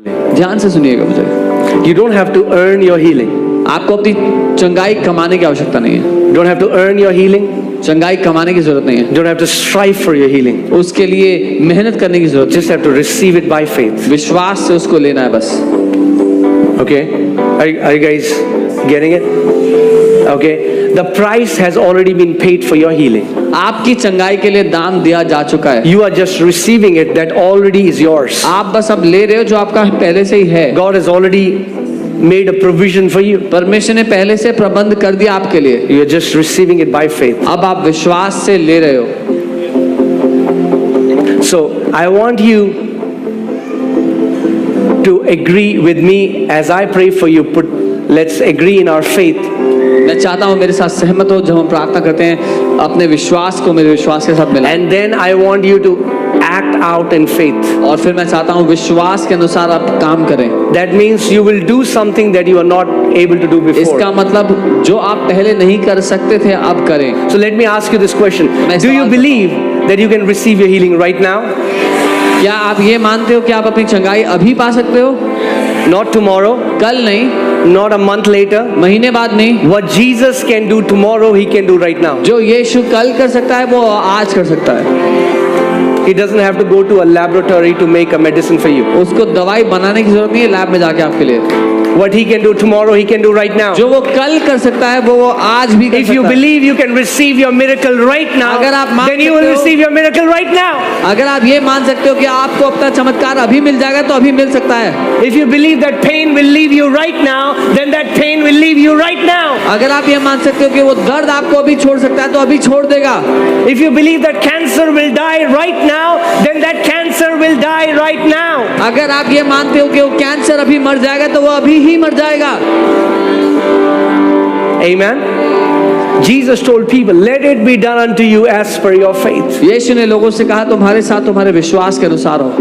ध्यान से सुनिएगा मुझे। You don't have to earn your healing. आपको अपनी चंगाई कमाने की आवश्यकता नहीं है। You don't have to earn your healing. चंगाई कमाने की जरूरत नहीं है। You don't have to strive for your healing. उसके लिए मेहनत करने की जरूरत Just have to receive it by faith. है। विश्वास से उसको लेना है बस। Okay? Are you guys getting it? Okay? The price has already been paid for your healing. आपकी चंगाई के लिए दाम दिया जा चुका है। You are just receiving it. That already is yours. आप बस अब ले रहे हो जो आपका पहले से ही है। God has already made a provision for you. परमेश्वर ने पहले से प्रबंध कर दिया आपके लिए। You are just receiving it by faith. अब आप विश्वास से ले रहे हो। So I want you to agree with me as I pray for you. Let's agree in our faith. मैं चाहता हूँ मेरे साथ सहमत हो जब हम प्रार्थना करते हैं अपने विश्वास को मेरे विश्वास के साथ मिलाएं। And then I want you to act out in faith. और फिर मैं चाहता हूँ विश्वास के अनुसार आप काम करें। That means you will do something that you are not able to do before. इसका मतलब जो आप पहले नहीं कर सकते थे अब करें। So let me ask you this question. Do you believe that you can receive your healing right now? क्या आप ये मानते हो कि आप अपनी चंगाई अभी पा सकते हो? Not tomorrow. कल नहीं। Not a month later. महीने बाद नहीं। What Jesus can do tomorrow, He can do right now. जो यीशु कल कर सकता है वो आज कर सकता है। He doesn't have to go to a laboratory to make a medicine for you. उसको दवाई बनाने की जरूरत नहीं है लैब में जाके आपके लिए। What He can do tomorrow, He can do right now. जो वो कल कर सकता है वो आज भी कर If सकता you है। believe you can receive your miracle right now, अगर आप मान then you will सकते हो- receive your miracle right now. अगर आप ये मान सकते हो कि आपको अपना चमत्कार अभी मिल जाएगा तो अभी मिल सकता है। If you believe that pain will leave you right now, then that pain will leave you right now. अगर आप ये मान सकते हो कि वो दर्द आपको अभी छोड़ सकता है तो अभी छोड़ देगा। If you believe that cancer will die right now, then that cancer will die right now. अगर आप ये मानते हो कि वो कैंसर अभी मर जाएगा तो वो अभी ही मर जाएगा। Amen. Jesus told people, let it be done unto you as per your faith. यीशु ने लोगों से कहा तुम्हारे साथ तुम्हारे विश्वास के अनुसार हो।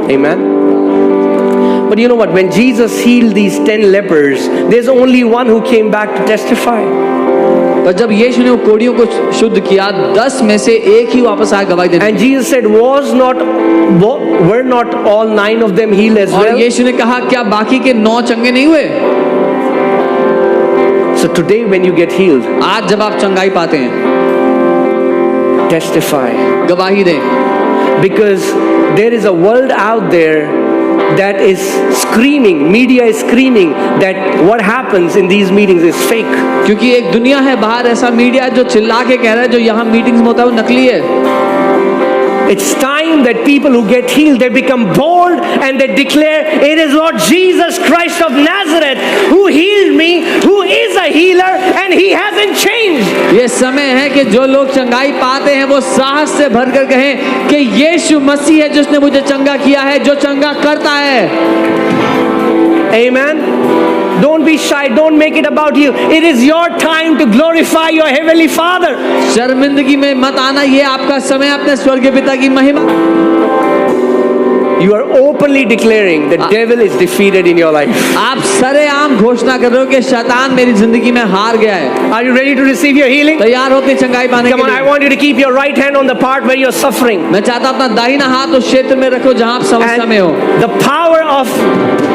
Amen. But you know what? When Jesus healed these 10 lepers, there's only one who came back to testify. पर जब यीशु ने वो कोढ़ियों को शुद्ध किया 10 में से एक ही वापस आया गवाही देने। And Jesus said, were not all 9 of them healed as और well? यीशु ने कहा क्या बाकी के 9 चंगे नहीं हुए? So today when you get healed, आज जब आप चंगाई पाते हैं testify. गवाही दें। Because there is a world out there that is screaming, media is screaming that what happens in these meetings is fake. क्योंकि एक दुनिया है बाहर ऐसा मीडिया है जो चिल्ला के कह रहा है जो यहाँ मीटिंग्स में होता है वो नकली है। It's time that people who get healed, they become bold and they declare, it is Lord Jesus Christ of Nazareth who healed me, who is a healer and He hasn't changed. ये समय है कि जो लोग चंगाई पाते हैं वो साहस से भरकर कहें कि यीशु मसीह है जिसने मुझे चंगा किया है, जो चंगा करता है। Amen. Don't be shy. Don't make it about you. It is your time to glorify your heavenly Father. शर्मिंदगी में मत आना, ये आपका समय अपने स्वर्गीय पिता की महिमा। You are openly declaring the devil is defeated in your life. आप सरेआम घोषणा कर रहे हो कि शैतान मेरी जिंदगी में हार गया है। Are you ready to receive your healing? तैयार हो अपनी चंगाई पाने Come के on, I लिए? want you to keep your right hand on the part where you're suffering. मैं चाहता हूं अपना दाहिना हाथ उस क्षेत्र में रखो जहां आप समस्या में हो। And the power of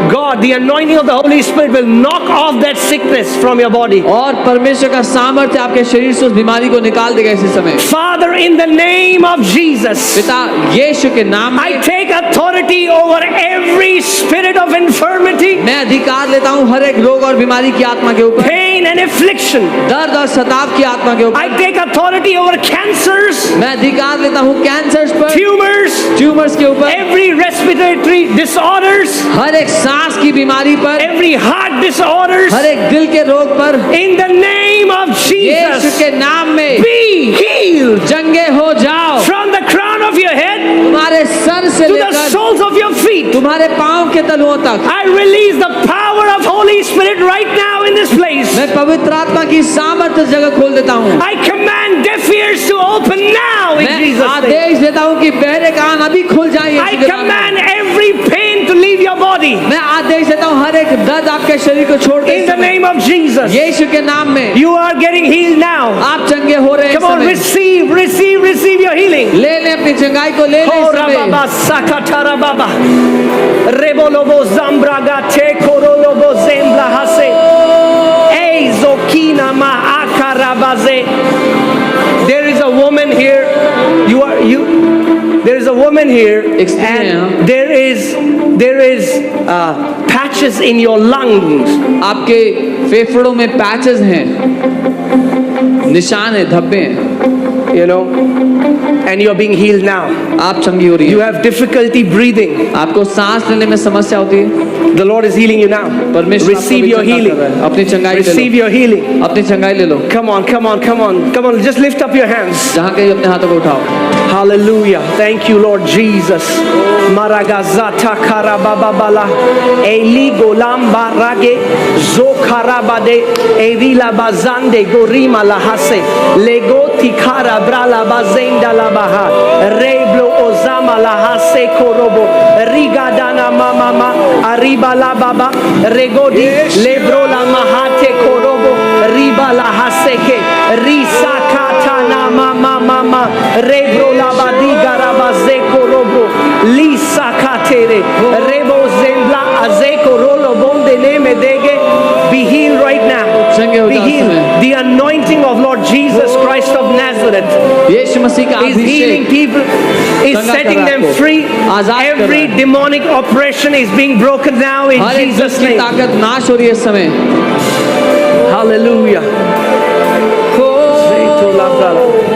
God, the anointing of the Holy Spirit will knock off that sickness from your body. और परमेश्वर का सामर्थ्य आपके शरीर से उस बीमारी को निकाल देगा इसी समय। Father, in the name of Jesus, पिता यीशु के नाम I में take authority over every spirit of infirmity, मैं अधिकार लेता हूं हर एक रोग और बीमारी की आत्मा के ऊपर, pain and affliction. दर्द और सताव की आत्मा के ऊपर। I take authority over cancers, मैं अधिकार लेता हूं कैंसर पर, tumors, के ऊपर, every respiratory disorders, हर एक सांस की बीमारी पर, every heart disorders. हर एक दिल के रोग पर, In the name of Yeshu Jesus, के नाम में be healed चंगे हो जाओ। from the crown of your head तुम्हारे सर से to the लेकर soles of your feet. तुम्हारे पांव के तलुओं तक I release the power of Holy Spirit right now in this place. मैं पवित्र आत्मा की सामर्थ्य जगह खोल देता हूँ। I command deaf ears to open now in मैं Jesus' name. आदेश देता हूँ कि बहरे कान अभी खुल जाएं I यीशु के नाम में। command every pain to leave your body. मैं आदेश देता हूँ हर एक दर्द आपके शरीर को छोड़ते In the name of Jesus, यीशु के नाम में you are getting healed now. आप चंगे हो रहे हैं Come on, इस समय। receive, receive, receive your healing. ले ले अपनी चंगाई को, ले ले इस Kora समय। baba sakatara baba. Rebolobo zambraga te korolobo zembla hase. Eizokina ma akarabaze. There is a woman here. There is a woman here, एक स्त्री है यहाँ। and there is patches in your lungs. आपके फेफड़ों में पैचेस हैं, निशान है, धब्बे हैं, You know, and you are being healed now. आप चंगी हो रही You हैं। have difficulty breathing. आपको सांस लेने में समस्या होती है, The Lord is healing you now. परमेश्वर आपको Receive भी your चंगा कर healing. रहा है। अपनी चंगाई ले Receive लो, your healing. अपनी चंगाई ले लो। Come on, come on, come on, come on. Just lift up your hands. जहाँ कहीं अपने हाथों को उठाओ। Hallelujah. Thank you, Lord Jesus. Maragazata karababala. Eli golamba rage. Zokarabade. Evila bazande gorima lahase. Legoti karabrala bazenda labaha. Reblo ozama lahase korobo. Rigadana mama. Arriba la baba. Regodi. Lebro la mahate korobo. Riba lahaseke. Risakata na mama. Rebro la badiga rabazeko robo lisa katere rebo zembla azeko rolo bonde neme dege. Be healed right now. चंगे हो Be जाओ इस healed. समय। The anointing of Lord Jesus Christ of Nazareth यीशु मसीह का is healing Abhishek people, is चंगा कर setting रहा है them आपको, free. आजाद कर Every रहा है। demonic oppression is being broken now in हर एक Jesus' दुष्ट की name. ताकत नाश हो रही है इस समय। Hallelujah. Zeito labrala.